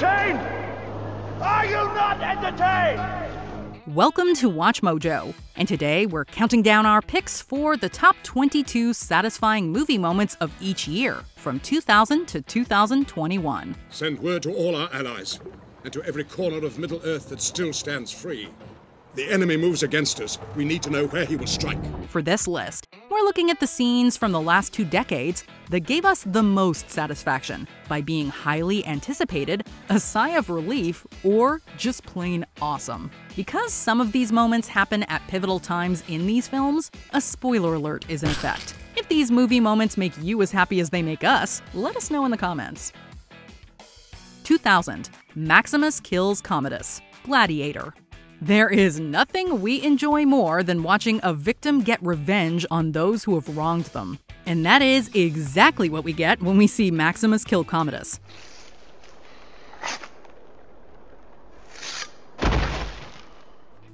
entertained? Are you not entertained? Welcome to Watch Mojo, and today we're counting down our picks for the top 22 satisfying movie moments of each year, from 2000 to 2021. Send word to all our allies, and to every corner of Middle-earth that still stands free. The enemy moves against us. We need to know where he will strike. For this list, we're looking at the scenes from the last 2 decades that gave us the most satisfaction by being highly anticipated, a sigh of relief, or just plain awesome. Because some of these moments happen at pivotal times in these films, a spoiler alert is in effect. If these movie moments make you as happy as they make us, let us know in the comments. 2000. Maximus kills Commodus. Gladiator. There is nothing we enjoy more than watching a victim get revenge on those who have wronged them. And that is exactly what we get when we see Maximus kill Commodus.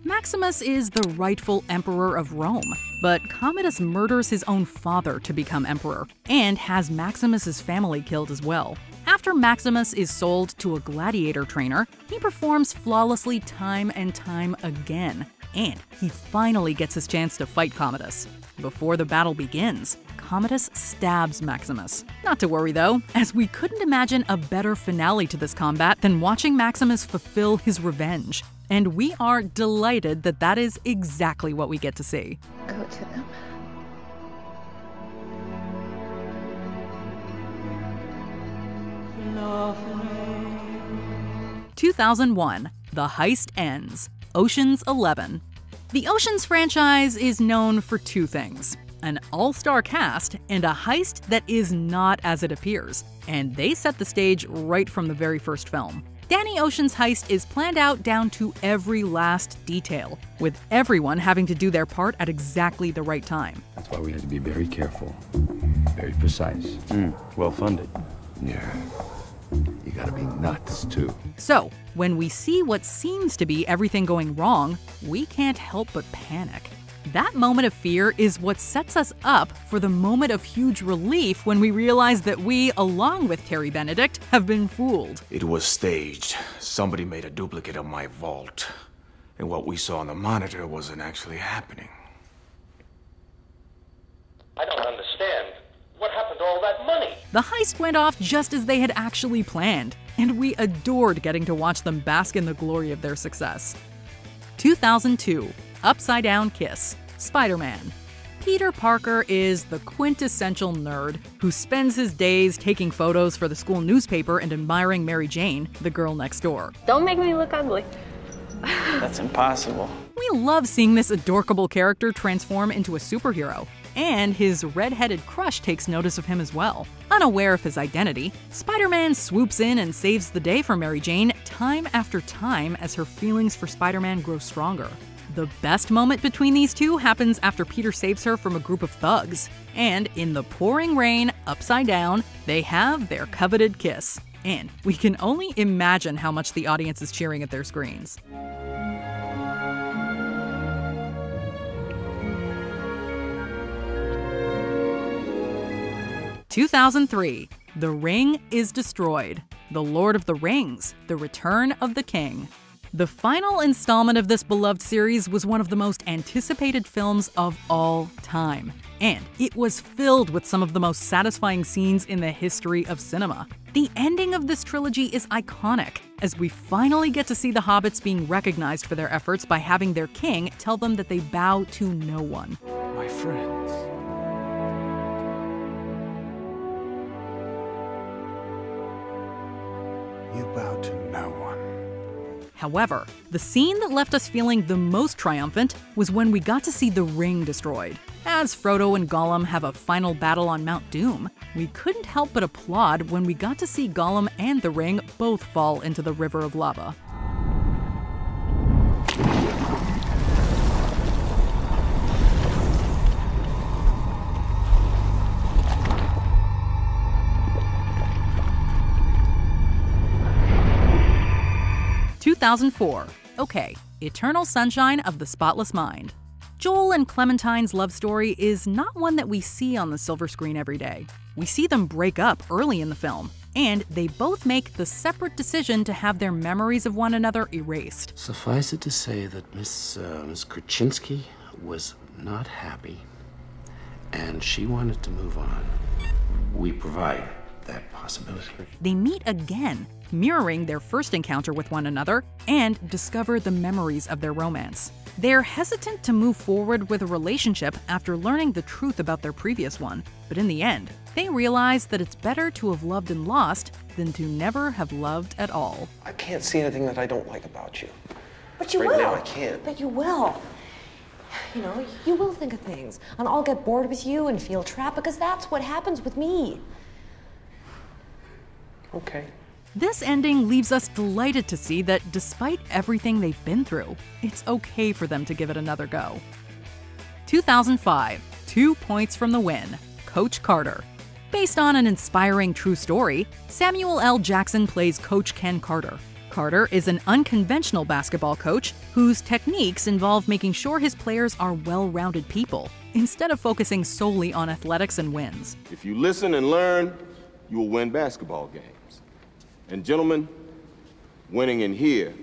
Maximus is the rightful emperor of Rome, but Commodus murders his own father to become emperor, and has Maximus's family killed as well. After Maximus is sold to a gladiator trainer, he performs flawlessly time and time again, and he finally gets his chance to fight Commodus. Before the battle begins, Commodus stabs Maximus. Not to worry though, as we couldn't imagine a better finale to this combat than watching Maximus fulfill his revenge. And we are delighted that that is exactly what we get to see. Go to them. 2001. The heist ends. Ocean's 11. The Ocean's franchise is known for 2 things: an all-star cast and a heist that is not as it appears, and they set the stage right from the very first film. Danny Ocean's heist is planned out down to every last detail, with everyone having to do their part at exactly the right time. That's why we had to be very careful, very precise. Well funded. Yeah. You gotta be nuts, too. So, when we see what seems to be everything going wrong, we can't help but panic. That moment of fear is what sets us up for the moment of huge relief when we realize that we, along with Terry Benedict, have been fooled. It was staged. Somebody made a duplicate of my vault. And what we saw on the monitor wasn't actually happening. I don't understand. What happened to all that money? The heist went off just as they had actually planned, and we adored getting to watch them bask in the glory of their success. 2002. Upside Down Kiss. Spider-Man. Peter Parker is the quintessential nerd who spends his days taking photos for the school newspaper and admiring Mary Jane, the girl next door. Don't make me look ugly. That's impossible. We love seeing this adorable character transform into a superhero, and his red-headed crush takes notice of him as well. Unaware of his identity, Spider-Man swoops in and saves the day for Mary Jane time after time as her feelings for Spider-Man grow stronger. The best moment between these two happens after Peter saves her from a group of thugs. And in the pouring rain, upside down, they have their coveted kiss. And we can only imagine how much the audience is cheering at their screens. 2003. The Ring is Destroyed. The Lord of the Rings. The Return of the King. The final installment of this beloved series was one of the most anticipated films of all time, and it was filled with some of the most satisfying scenes in the history of cinema. The ending of this trilogy is iconic, as we finally get to see the hobbits being recognized for their efforts by having their king tell them that they bow to no one. My friends. You bow to no one. However, the scene that left us feeling the most triumphant was when we got to see the ring destroyed. As Frodo and Gollum have a final battle on Mount Doom, we couldn't help but applaud when we got to see Gollum and the ring both fall into the river of lava. (2004) Okay, Eternal Sunshine of the Spotless Mind. Joel and Clementine's love story is not one that we see on the silver screen every day. We see them break up early in the film, and they both make the separate decision to have their memories of one another erased. Suffice it to say that Miss Krasinski was not happy, and she wanted to move on. We provide that possibility. They meet again, mirroring their first encounter with one another, and discover the memories of their romance. They're hesitant to move forward with a relationship after learning the truth about their previous one, but in the end, they realize that it's better to have loved and lost than to never have loved at all. I can't see anything that I don't like about you. But you will. Right now, I can't. But you will. You know, you will think of things, and I'll get bored with you and feel trapped, because that's what happens with me. Okay. This ending leaves us delighted to see that despite everything they've been through, it's okay for them to give it another go. 2005, 2 points from the win, Coach Carter. Based on an inspiring true story, Samuel L. Jackson plays Coach Ken Carter. Carter is an unconventional basketball coach whose techniques involve making sure his players are well-rounded people, instead of focusing solely on athletics and wins. If you listen and learn, you will win basketball games. And gentlemen, winning in here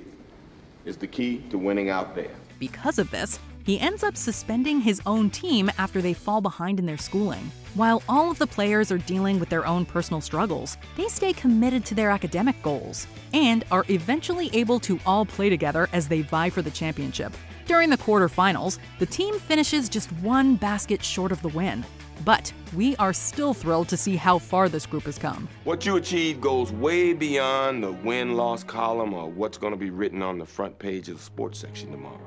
is the key to winning out there. Because of this, he ends up suspending his own team after they fall behind in their schooling. While all of the players are dealing with their own personal struggles, they stay committed to their academic goals and are eventually able to all play together as they vie for the championship. During the quarterfinals, the team finishes just one basket short of the win. But we are still thrilled to see how far this group has come. What you achieve goes way beyond the win-loss column or what's going to be written on the front page of the sports section tomorrow.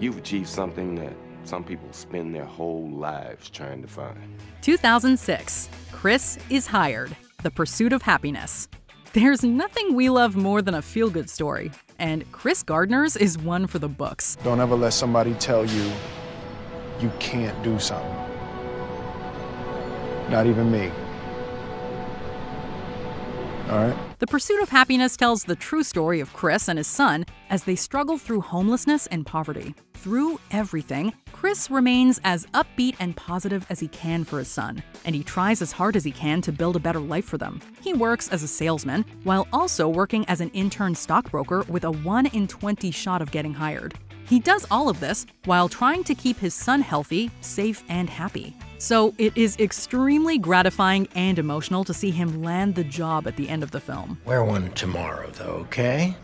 You've achieved something that some people spend their whole lives trying to find. 2006, Chris is hired. The Pursuit of Happiness. There's nothing we love more than a feel-good story, and Chris Gardner's is one for the books. Don't ever let somebody tell you you can't do something. Not even me. All right? The Pursuit of Happiness tells the true story of Chris and his son as they struggle through homelessness and poverty. Through everything, Chris remains as upbeat and positive as he can for his son, and he tries as hard as he can to build a better life for them. He works as a salesman while also working as an intern stockbroker with a 1 in 20 shot of getting hired. He does all of this while trying to keep his son healthy, safe, and happy. So it is extremely gratifying and emotional to see him land the job at the end of the film. Wear one tomorrow, though, okay?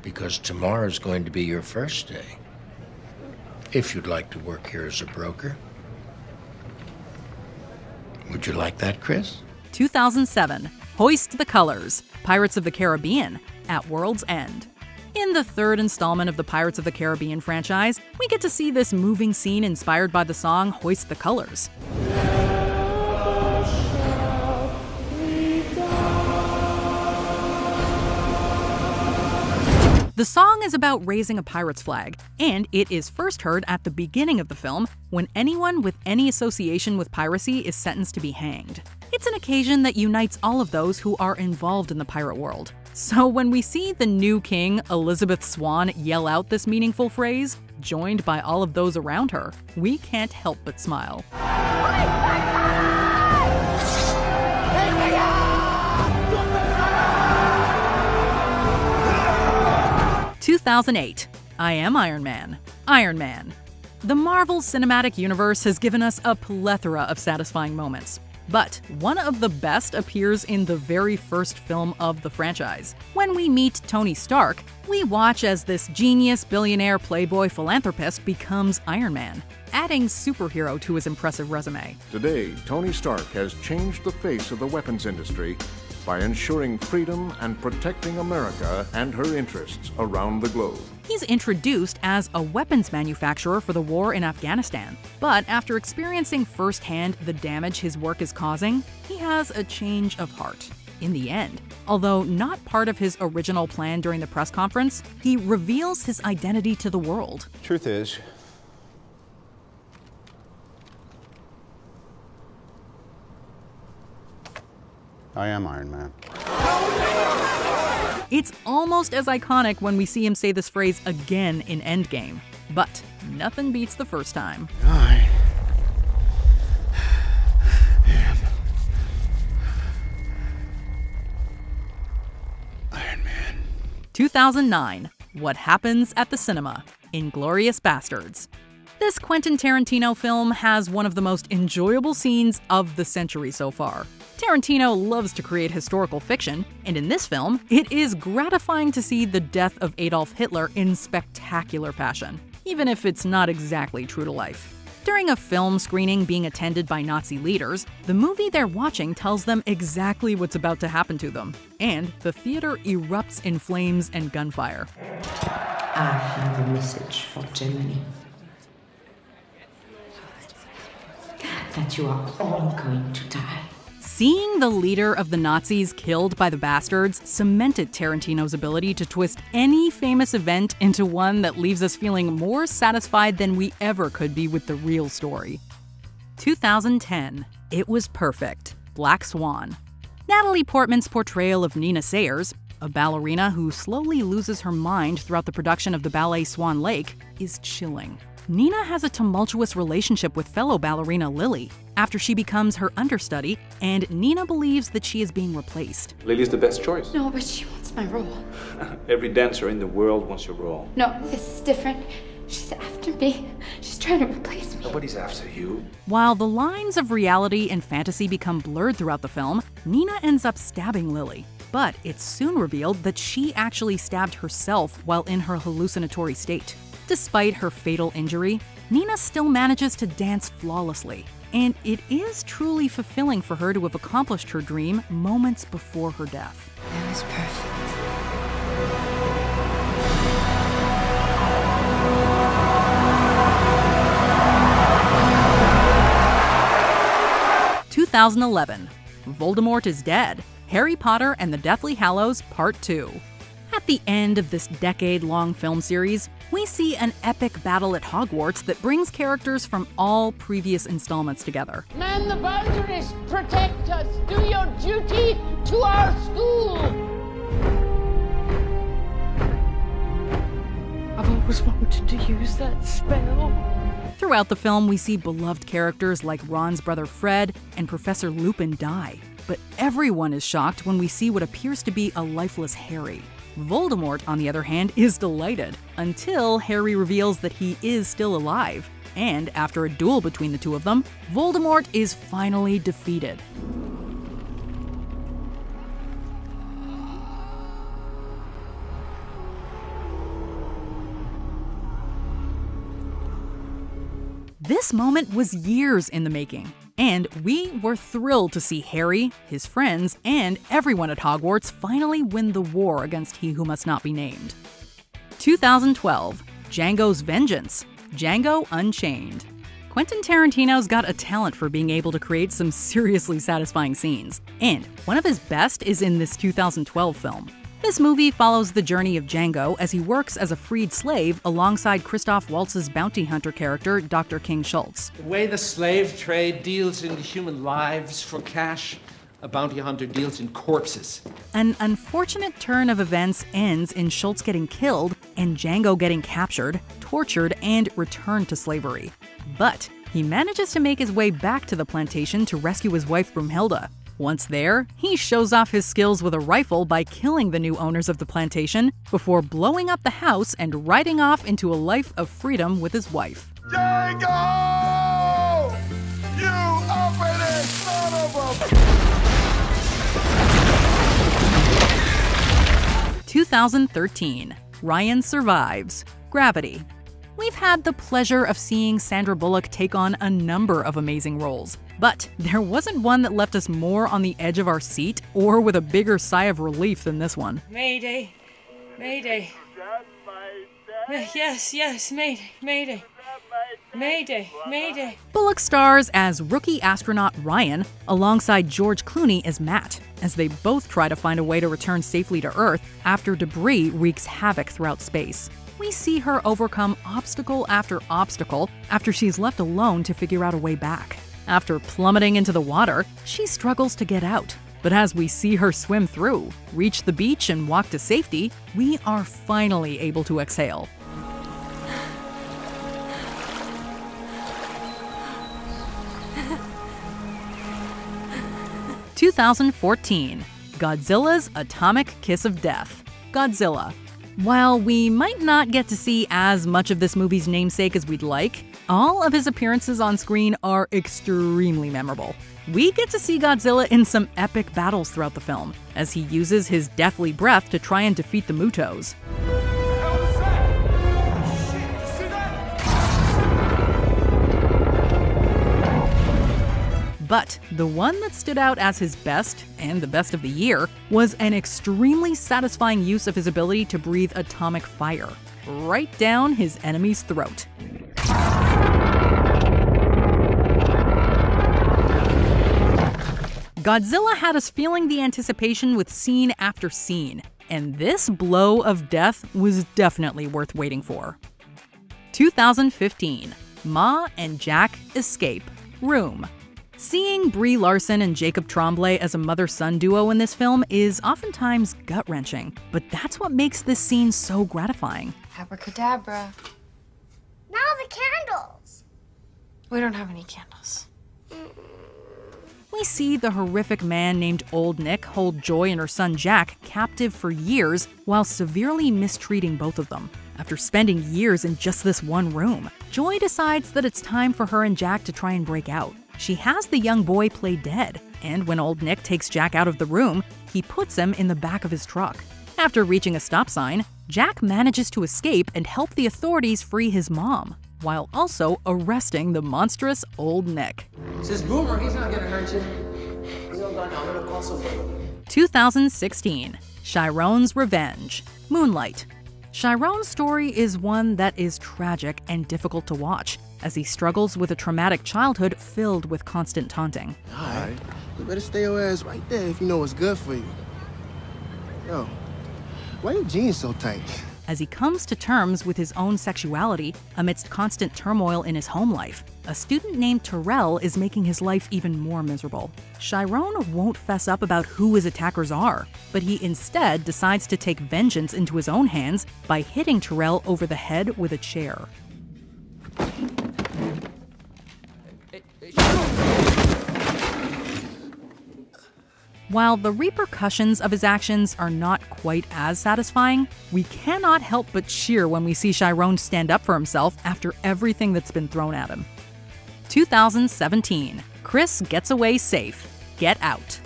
Because tomorrow's going to be your first day. If you'd like to work here as a broker. Would you like that, Chris? 2007, Hoist the Colors, Pirates of the Caribbean, at World's End. In the third installment of the Pirates of the Caribbean franchise, we get to see this moving scene inspired by the song Hoist the Colors. The song is about raising a pirate's flag, and it is first heard at the beginning of the film when anyone with any association with piracy is sentenced to be hanged. It's an occasion that unites all of those who are involved in the pirate world. So when we see the new king, Elizabeth Swann, yell out this meaningful phrase, joined by all of those around her, we can't help but smile. 2008, I Am Iron Man. Iron Man. The Marvel Cinematic Universe has given us a plethora of satisfying moments. But one of the best appears in the very first film of the franchise. When we meet Tony Stark, we watch as this genius, billionaire, playboy philanthropist becomes Iron Man, adding superhero to his impressive resume. Today, Tony Stark has changed the face of the weapons industry by ensuring freedom and protecting America and her interests around the globe. He's introduced as a weapons manufacturer for the war in Afghanistan, but after experiencing firsthand the damage his work is causing, he has a change of heart. In the end, although not part of his original plan during the press conference, he reveals his identity to the world. Truth is, I am Iron Man. It's almost as iconic when we see him say this phrase again in Endgame. But nothing beats the first time. I am 2009, What Happens at the Cinema, Inglourious Basterds. This Quentin Tarantino film has one of the most enjoyable scenes of the century so far. Tarantino loves to create historical fiction, and in this film, it is gratifying to see the death of Adolf Hitler in spectacular fashion, even if it's not exactly true to life. During a film screening being attended by Nazi leaders, the movie they're watching tells them exactly what's about to happen to them, and the theater erupts in flames and gunfire. I have a message for Germany. That you are all going to die. Seeing the leader of the Nazis killed by the bastards cemented Tarantino's ability to twist any famous event into one that leaves us feeling more satisfied than we ever could be with the real story. 2010, It Was Perfect, Black Swan. Natalie Portman's portrayal of Nina Sayers, a ballerina who slowly loses her mind throughout the production of the ballet Swan Lake, is chilling. Nina has a tumultuous relationship with fellow ballerina Lily after she becomes her understudy, and Nina believes that she is being replaced. Lily's the best choice. No, but she wants my role. Every dancer in the world wants your role. No, this is different. She's after me. She's trying to replace me. Nobody's after you. While the lines of reality and fantasy become blurred throughout the film, Nina ends up stabbing Lily. But it's soon revealed that she actually stabbed herself while in her hallucinatory state. Despite her fatal injury, Nina still manages to dance flawlessly, and it is truly fulfilling for her to have accomplished her dream moments before her death. It was perfect. 2011, Voldemort is Dead, Harry Potter and the Deathly Hallows Part 2. At the end of this decade-long film series, we see an epic battle at Hogwarts that brings characters from all previous installments together. Man the boundaries, protect us, do your duty to our school! I've always wanted to use that spell. Throughout the film, we see beloved characters like Ron's brother Fred and Professor Lupin die, but everyone is shocked when we see what appears to be a lifeless Harry. Voldemort, on the other hand, is delighted, until Harry reveals that he is still alive. And after a duel between the two of them, Voldemort is finally defeated. This moment was years in the making, and we were thrilled to see Harry, his friends, and everyone at Hogwarts finally win the war against He Who Must Not Be Named. 2012, Django's Vengeance, Django Unchained. Quentin Tarantino's got a talent for being able to create some seriously satisfying scenes, and one of his best is in this 2012 film. This movie follows the journey of Django as he works as a freed slave alongside Christoph Waltz's bounty hunter character, Dr. King Schultz. The way the slave trade deals in human lives for cash, a bounty hunter deals in corpses. An unfortunate turn of events ends in Schultz getting killed and Django getting captured, tortured, and returned to slavery. But he manages to make his way back to the plantation to rescue his wife Brumhilda. Once there, he shows off his skills with a rifle by killing the new owners of the plantation before blowing up the house and riding off into a life of freedom with his wife. Django! You uppity son of a... 2013, Ryan Survives, Gravity. We've had the pleasure of seeing Sandra Bullock take on a number of amazing roles, but there wasn't one that left us more on the edge of our seat or with a bigger sigh of relief than this one. Mayday. Mayday. Yes, mayday, mayday. Mayday, mayday. Bullock stars as rookie astronaut Ryan alongside George Clooney as Matt, as they both try to find a way to return safely to Earth after debris wreaks havoc throughout space. We see her overcome obstacle after obstacle after she's left alone to figure out a way back. After plummeting into the water, she struggles to get out. But as we see her swim through, reach the beach, and walk to safety, we are finally able to exhale. (2014) Godzilla's Atomic Kiss of Death, Godzilla. While we might not get to see as much of this movie's namesake as we'd like, all of his appearances on screen are extremely memorable. We get to see Godzilla in some epic battles throughout the film, as he uses his deathly breath to try and defeat the Mutos. But the one that stood out as his best, and the best of the year, was an extremely satisfying use of his ability to breathe atomic fire, right down his enemy's throat. Godzilla had us feeling the anticipation with scene after scene, and this blow of death was definitely worth waiting for. 2015, Ma and Jack escape. Room. Seeing Brie Larson and Jacob Tremblay as a mother-son duo in this film is oftentimes gut-wrenching, but that's what makes this scene so gratifying. Abracadabra. Now the candles. We don't have any candles. We see the horrific man named Old Nick hold Joy and her son Jack captive for years while severely mistreating both of them. After spending years in just this one room, Joy decides that it's time for her and Jack to try and break out. She has the young boy play dead, and when Old Nick takes Jack out of the room, he puts him in the back of his truck. After reaching a stop sign, Jack manages to escape and help the authorities free his mom, while also arresting the monstrous Old Nick. It's this Boomer, he's not gonna hurt you. He's all done now, I'm gonna call somebody. 2016, Chiron's Revenge. Moonlight. Chiron's story is one that is tragic and difficult to watch, as he struggles with a traumatic childhood filled with constant taunting. Alright, you better stay your ass right there if you know what's good for you. Yo, why your jeans so tight? As he comes to terms with his own sexuality amidst constant turmoil in his home life, a student named Terrell is making his life even more miserable. Chiron won't fess up about who his attackers are, but he instead decides to take vengeance into his own hands by hitting Terrell over the head with a chair. While the repercussions of his actions are not quite as satisfying, we cannot help but cheer when we see Chiron stand up for himself after everything that's been thrown at him. 2017, Chris gets away safe. Get Out.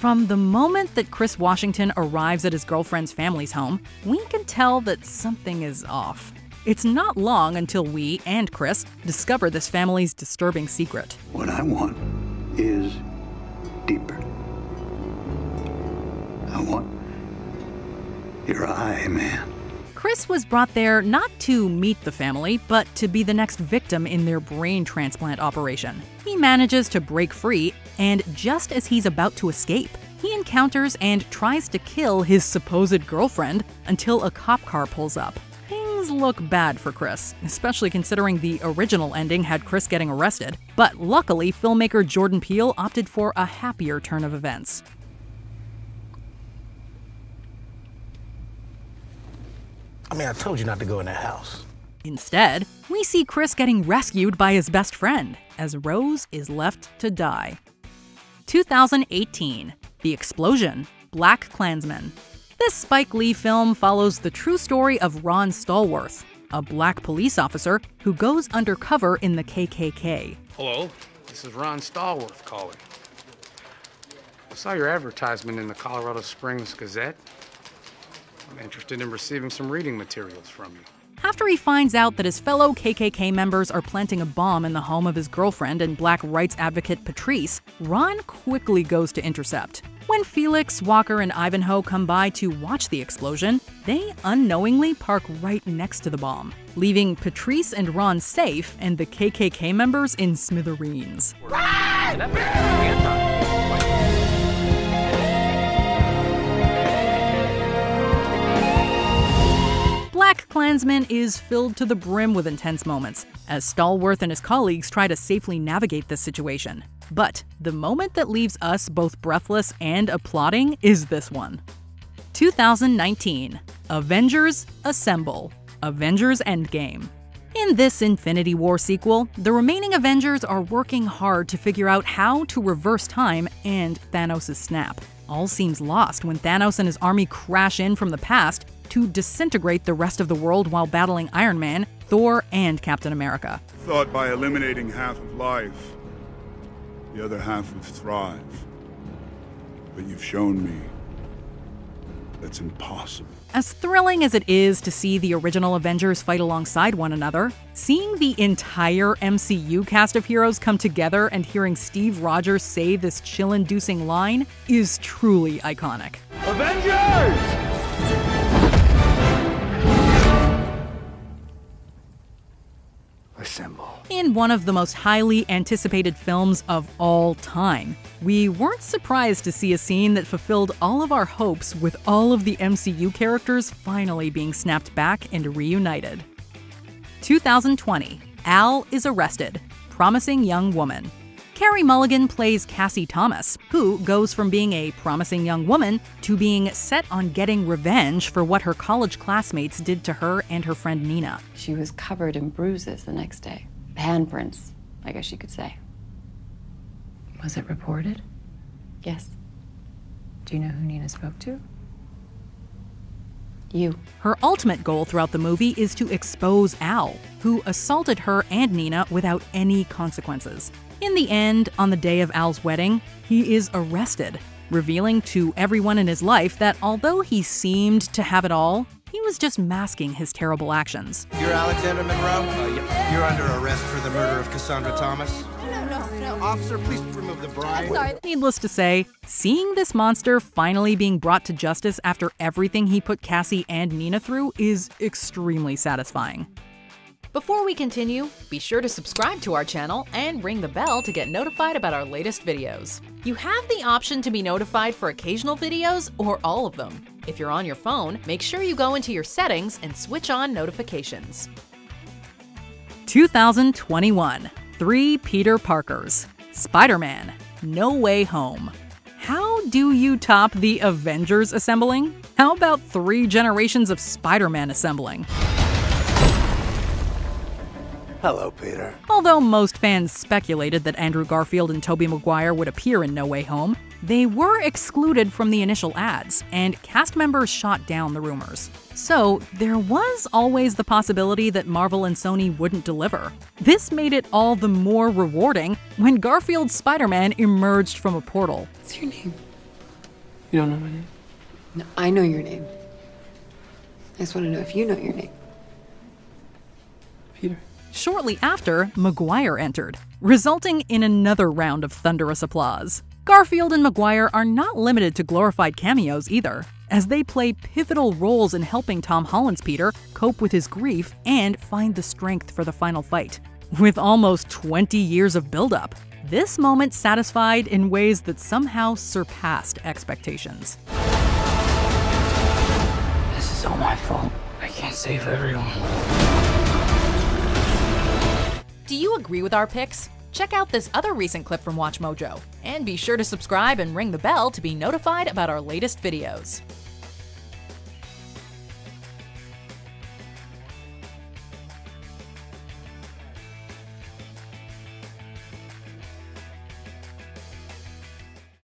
From the moment that Chris Washington arrives at his girlfriend's family's home, we can tell that something is off. It's not long until we, and Chris, discover this family's disturbing secret. What I want is deeper. I want your eye, man. Chris was brought there not to meet the family, but to be the next victim in their brain transplant operation. He manages to break free, and just as he's about to escape, he encounters and tries to kill his supposed girlfriend until a cop car pulls up. Things look bad for Chris, especially considering the original ending had Chris getting arrested, but luckily filmmaker Jordan Peele opted for a happier turn of events. I mean, I told you not to go in that house. Instead, we see Chris getting rescued by his best friend, as Rose is left to die. 2018, The Explosion, Black Klansman. This Spike Lee film follows the true story of Ron Stallworth, a black police officer who goes undercover in the KKK. Hello, this is Ron Stallworth calling. I saw your advertisement in the Colorado Springs Gazette. I'm interested in receiving some reading materials from you. After he finds out that his fellow KKK members are planting a bomb in the home of his girlfriend and black rights advocate Patrice, Ron quickly goes to intercept. When Felix, Walker, and Ivanhoe come by to watch the explosion, they unknowingly park right next to the bomb, leaving Patrice and Ron safe and the KKK members in smithereens. Black Klansman is filled to the brim with intense moments, as Stallworth and his colleagues try to safely navigate this situation. But the moment that leaves us both breathless and applauding is this one. 2019, Avengers Assemble, Avengers Endgame. In this Infinity War sequel, the remaining Avengers are working hard to figure out how to reverse time and Thanos' snap. All seems lost when Thanos and his army crash in from the past, to disintegrate the rest of the world while battling Iron Man, Thor, and Captain America. Thought by eliminating half of life, the other half would thrive. But you've shown me that's impossible. As thrilling as it is to see the original Avengers fight alongside one another, seeing the entire MCU cast of heroes come together and hearing Steve Rogers say this chill-inducing line is truly iconic. Avengers! Assemble. In one of the most highly anticipated films of all time, we weren't surprised to see a scene that fulfilled all of our hopes, with all of the MCU characters finally being snapped back and reunited. 2020, Al is arrested. Promising young woman. Carey Mulligan plays Cassie Thomas, who goes from being a promising young woman to being set on getting revenge for what her college classmates did to her and her friend Nina. She was covered in bruises the next day. Handprints, I guess you could say. Was it reported? Yes. Do you know who Nina spoke to? You. Her ultimate goal throughout the movie is to expose Al, who assaulted her and Nina without any consequences. In the end, on the day of Al's wedding, he is arrested, revealing to everyone in his life that although he seemed to have it all, he was just masking his terrible actions. You're Alexander Monroe? Yep. You're under arrest for the murder of Cassandra Thomas. No. Officer, please remove the bride. Sorry. Needless to say, seeing this monster finally being brought to justice after everything he put Cassie and Nina through is extremely satisfying. Before we continue, be sure to subscribe to our channel and ring the bell to get notified about our latest videos. You have the option to be notified for occasional videos or all of them. If you're on your phone, make sure you go into your settings and switch on notifications. 2021, 3 Peter Parkers. Spider-Man, No Way Home. How do you top the Avengers assembling? How about 3 generations of Spider-Man assembling? Hello, Peter. Although most fans speculated that Andrew Garfield and Tobey Maguire would appear in No Way Home, they were excluded from the initial ads, and cast members shot down the rumors. So there was always the possibility that Marvel and Sony wouldn't deliver. This made it all the more rewarding when Garfield's Spider-Man emerged from a portal. What's your name? You don't know my name? No, I know your name. I just want to know if you know your name. Peter. Shortly after, Maguire entered, resulting in another round of thunderous applause. Garfield and Maguire are not limited to glorified cameos either, as they play pivotal roles in helping Tom Holland's Peter cope with his grief and find the strength for the final fight. With almost 20 years of build-up, this moment satisfied in ways that somehow surpassed expectations. This is all my fault. I can't save everyone. Do you agree with our picks? Check out this other recent clip from WatchMojo, and be sure to subscribe and ring the bell to be notified about our latest videos.